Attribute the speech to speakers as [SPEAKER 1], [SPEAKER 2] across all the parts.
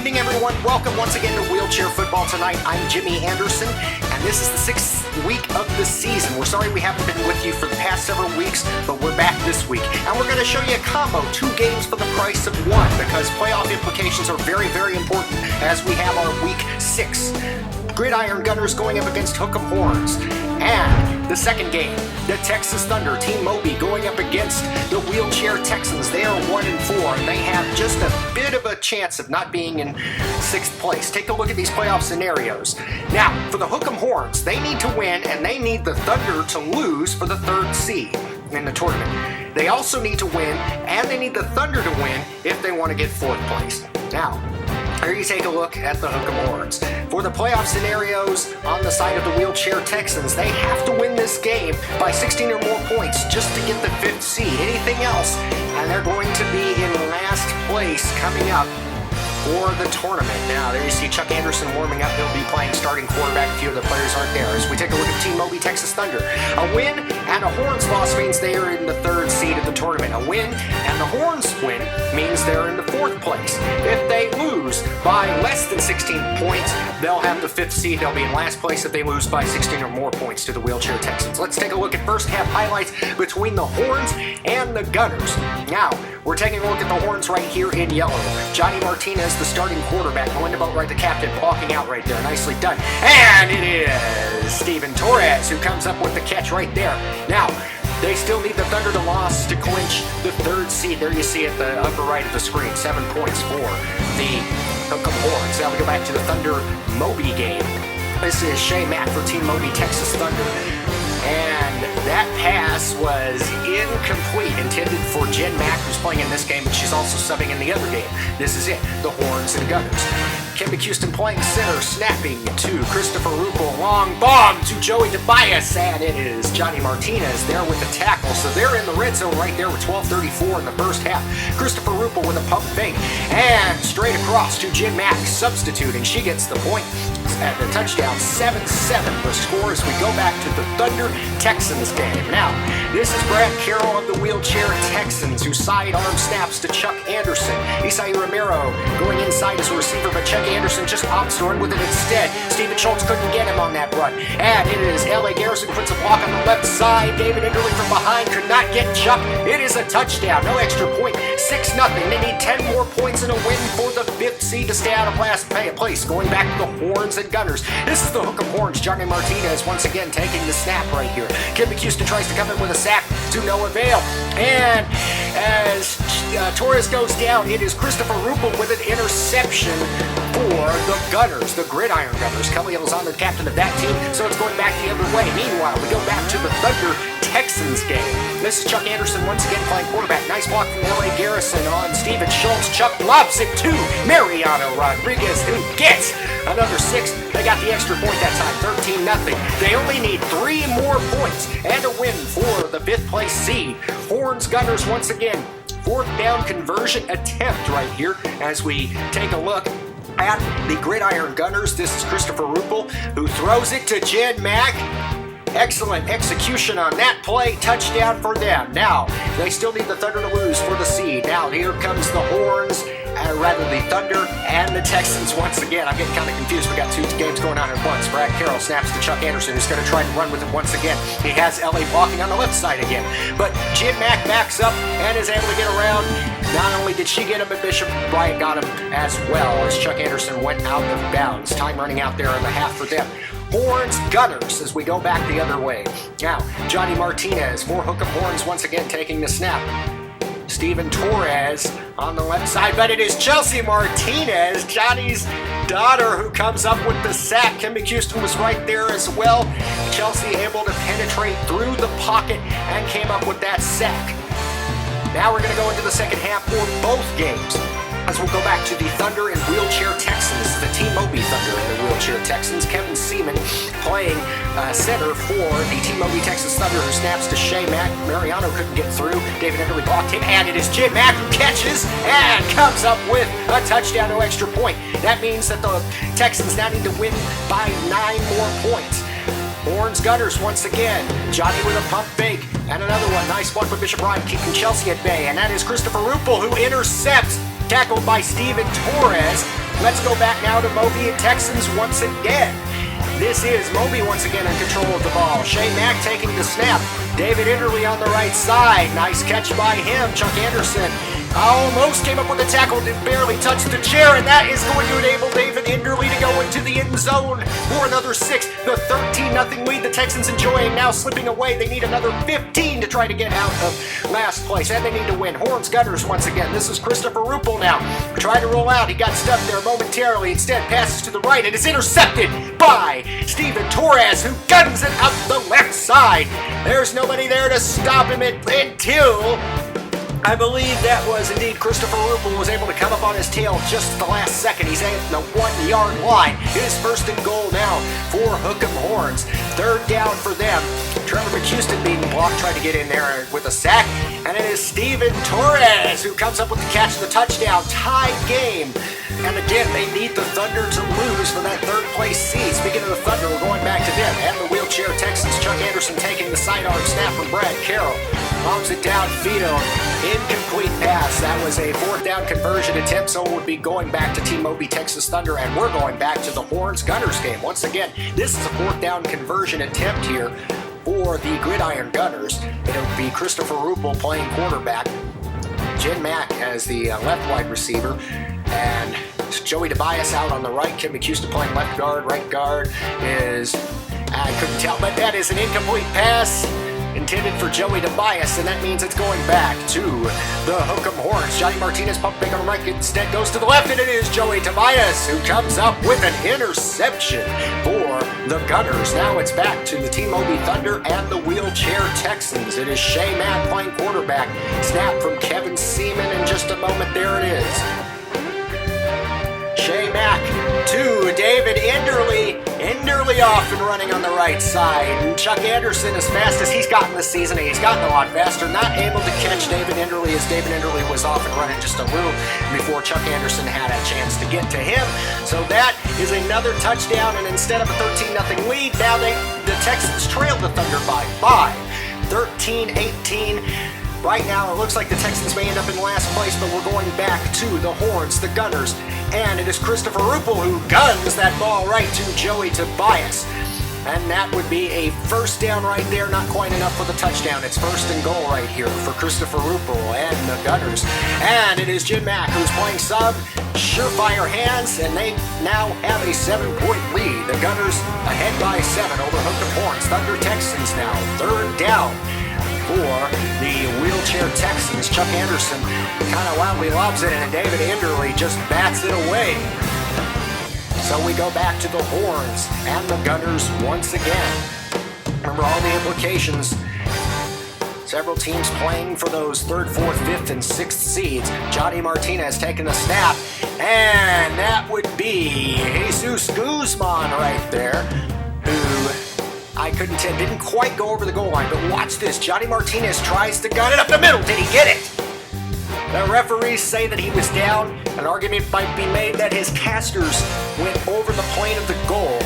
[SPEAKER 1] evening, everyone. Welcome once again to Wheelchair Football Tonight. I'm Jimmy Anderson, and this is the sixth week of the season. We're sorry we haven't been with you for the past several weeks, but we're back this week. And we're going to show you a combo, 2 games for the price of 1, because playoff implications are very, very important as we have our week 6. Gridiron Gunners going up against Hook'em Horns. And the second game, the Texas Thunder, Team Mobi, going up against the Wheelchair Texans. They are 1-4, and they have just a bit of a chance of not being in 6th place. Take a look at these playoff scenarios. Now, for the Hook'em Horns, they need to win, and they need the Thunder to lose for the 3rd seed in the tournament. They also need to win, and they need the Thunder to win if they want to get 4th place. Now, here you take a look at the Hook'em Horns. For the playoff scenarios on the side of the Wheelchair Texans, they have to win this game by 16 or more points just to get the 5th seed. Anything else, and they're going to be in last place coming up for the tournament. Now, there you see Chuck Anderson warming up. He'll be playing starting quarterback. A few of the players aren't there. As we take a look at Team Mobi, Texas Thunder. A win and a Horns loss means they are in the 3rd seed of the tournament. A win and the Horns win means they're in the 4th place. If they lose by less than 16 points, they'll have the 5th seed. They'll be in last place if they lose by 16 or more points to the Wheelchair Texans. Let's take a look at first half highlights between the Horns and the Gunners. Now, we're taking a look at the Horns right here in yellow. Johnny Martinez, the starting quarterback, Melinda Boatwright, the captain, blocking out right there. Nicely done. And it is Steven Torres who comes up with the catch right there. Now, they still need the Thunder to lose to clinch the 3rd seed. There you see at the upper right of the screen, 7 points for the Hook'em Horns. Now we go back to the Thunder Mobi game. This is Shay Mack for Team Mobi, Texas Thunder. And that pass was incomplete, intended for Jen Mack, who's playing in this game, but she's also subbing in the other game. This is it, the Horns and Gunners. Kimby Houston playing center, snapping to Christopher Rupel, long bomb to Joey Tobias, and it is Johnny Martinez there with the tackle. So they're in the red zone right there with 12:34 in the first half. Christopher Rupel with a pump fake, and straight across to Jen Mack, substituting. She gets the point at the touchdown, 7-7 the score as we go back to the Thunder Texans game. Now, this is Brad Carroll of the Wheelchair Texans, who sidearm snaps to Chuck Anderson. Isai Romero going inside as a receiver, but Chuck Anderson just opts to run with it instead. Steven Schultz couldn't get him on that run. And it is L.A. Garrison puts a block on the left side. David Enderley from behind could not get Chuck. It is a touchdown, no extra point, 6-0. They need 10 more points and a win for the 5th seed to stay out of last place. Going back to the Horns and Gunners. This is the Hook'em Horns. Johnny Martinez once again taking the snap right here. Kimby Houston tries to come in with a sack to no avail. And as Torres goes down, it is Christopher Rupel with an interception for the Gunners, the Gridiron Gunners. Kelly Hill's on the captain of that team, so it's going back the other way. Meanwhile, we go back to the Thunder Texans game. This is Chuck Anderson once again playing quarterback. Nice block from L.A. Garrison on Steven Schultz. Chuck lobs it to Mariano Rodriguez, who gets another 6. They got the extra point that time, 13-0. They only need 3 more points and a win for the 5th place seed. Horns Gunners once again. 4th down conversion attempt right here as we take a look at the Gridiron Gunners. This is Christopher Rupel, who throws it to Jen Mack. Excellent execution on that play. Touchdown for them. Now, they still need the Thunder to lose for the seed. Now, here comes the Horns, the Thunder and the Texans once again. I'm getting kind of confused. We got 2 games going on at once. Brad Carroll snaps to Chuck Anderson, who's going to try to run with it once again. He has L.A. blocking on the left side again. But Jen Mack backs up and is able to get around. Not only did she get him, but Bishop Bryant got him as well as Chuck Anderson went out of bounds. Time running out there in the half for them. Horns Gunners as we go back the other way. Now, Johnny Martinez for Hook'em Horns once again taking the snap. Steven Torres on the left side, but it is Chelsea Martinez, Johnny's daughter, who comes up with the sack. Kimby Houston was right there as well. Chelsea able to penetrate through the pocket and came up with that sack. Now we're going to go into the second half for both games, as we'll go back to the Thunder and Wheelchair Texans, the Team Mobi Thunder and the Wheelchair Texans. Kevin Seaman playing center for the Team Mobi Texas Thunder, who snaps to Shay Mack. Mariano couldn't get through. David Enderley blocked him, and it is Jim Mack who catches and comes up with a touchdown, no extra point. That means that the Texans now need to win by 9 more points. Horns Gunners once again. Johnny with a pump fake. And another one. Nice block by Bishop Bryant, keeping Chelsea at bay. And that is Christopher Rupel, who intercepts. Tackled by Steven Torres. Let's go back now to Mobi and Texans once again. This is Mobi once again in control of the ball. Shea Mack taking the snap. David Enderle on the right side. Nice catch by him. Chuck Anderson almost came up with a tackle, barely touched the chair, and that is going to enable David Enderle to go into the end zone for another 6. The 13-0 lead the Texans enjoying, now slipping away. They need another 15 to try to get out of last place, and they need to win. Horns Gunners once again. This is Christopher Ruppel now. Tried to roll out. He got stuck there momentarily. Instead, passes to the right, and is intercepted by Steven Torres, who guns it out the left side. There's nobody there to stop him until I believe that was indeed Christopher Ruppel was able to come up on his tail just at the last second. He's at the 1-yard line. It is first and goal now for Hook'em Horns. Third down for them. Trevor McHouston being blocked, tried to get in there with a sack. And it is Steven Torres who comes up with the catch of the touchdown. Tie game. And again, they need the Thunder to lose for that third place seed. Speaking of the Thunder, we're going back to them. And the wheelchair Texans. Chuck Anderson taking the sidearm snap from Brad Carroll. Bombs it downfield. Incomplete pass. That was a fourth down conversion attempt, so it would be going back to Team Mobi Texas Thunder, and we're going back to the Horns Gunners game. Once again, this is a fourth down conversion attempt here for the Gridiron Gunners. It'll be Christopher Ruppel playing quarterback, Jen Mack as the left wide receiver, and Joey Tobias out on the right. Kim McHouston playing left guard. Right guard is, I couldn't tell, but that is an incomplete pass intended for Joey Tobias, and that means it's going back to the Hook'em Horns. Johnny Martinez pumping on the right, instead goes to the left, and it is Joey Tobias who comes up with an interception for the Gunners. Now it's back to the Team Mobi Thunder and the wheelchair Texans. It is Shea Mack playing quarterback. Snap from Kevin Seaman in just a moment. There it is. Shea Mack to David Enderle. Enderle off and running on the right side. And Chuck Anderson, as fast as he's gotten this season, and he's gotten a lot faster, not able to catch David Enderle as David Enderle was off and running just a little before Chuck Anderson had a chance to get to him. So that is another touchdown, and instead of a 13-0 lead, now the Texans trailed the Thunder by 5. 13-18. Right now, it looks like the Texans may end up in last place, but we're going back to the Horns, the Gunners, and it is Christopher Ruppel who guns that ball right to Joey Tobias. And that would be a first down right there, not quite enough for the touchdown. It's first and goal right here for Christopher Ruppel and the Gunners. And it is Jim Mack who's playing sub, surefire hands, and they now have a 7-point lead. The Gunners ahead by 7 over Hook'em Horns. Thunder Texans now, third down for the wheelchair Texans. Chuck Anderson kind of wildly lobs it, and David Enderle just bats it away. So we go back to the Horns and the Gunners once again. Remember all the implications. Several teams playing for those 3rd, 4th, 5th, and 6th seeds. Johnny Martinez taking the snap, and that would be Jesus Guzman right there, who I couldn't tell, didn't quite go over the goal line, but watch this. Johnny Martinez tries to gun it up the middle. Did he get it? The referees say that he was down. An argument might be made that his casters went over the plane of the goal,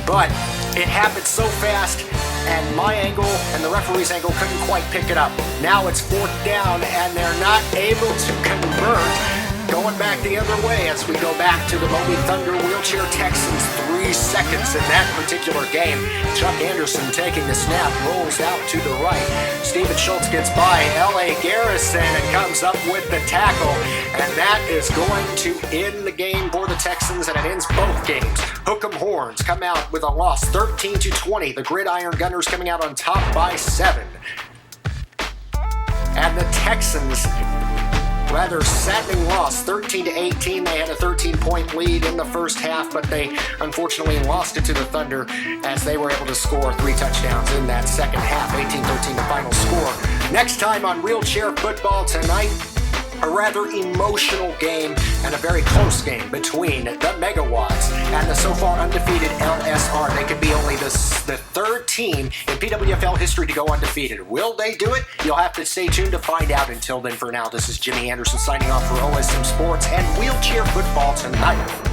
[SPEAKER 1] but it happened so fast, and my angle and the referee's angle couldn't quite pick it up. Now it's 4th down, and they're not able to convert. Going back the other way as we go back to the Mobi Thunder wheelchair Texans. 3 seconds in that particular game. Chuck Anderson taking the snap, rolls out to the right. Steven Schultz gets by L.A. Garrison and comes up with the tackle. And that is going to end the game for the Texans, and it ends both games. Hook'em Horns come out with a loss, 13-20. The Gridiron Gunners coming out on top by 7. And the Texans, rather saddening loss, 13-18. They had a 13-point lead in the first half, but they unfortunately lost it to the Thunder as they were able to score 3 touchdowns in that second half. 18-13 the final score. Next time on Wheelchair Football tonight, a rather emotional game and a very close game between the Megawatts and the so far undefeated LSR. They could be only the 3rd team in PWFL history to go undefeated. Will they do it? You'll have to stay tuned to find out. Until then, for now, this is Jimmy Anderson signing off for OSM Sports and Wheelchair Football Tonight.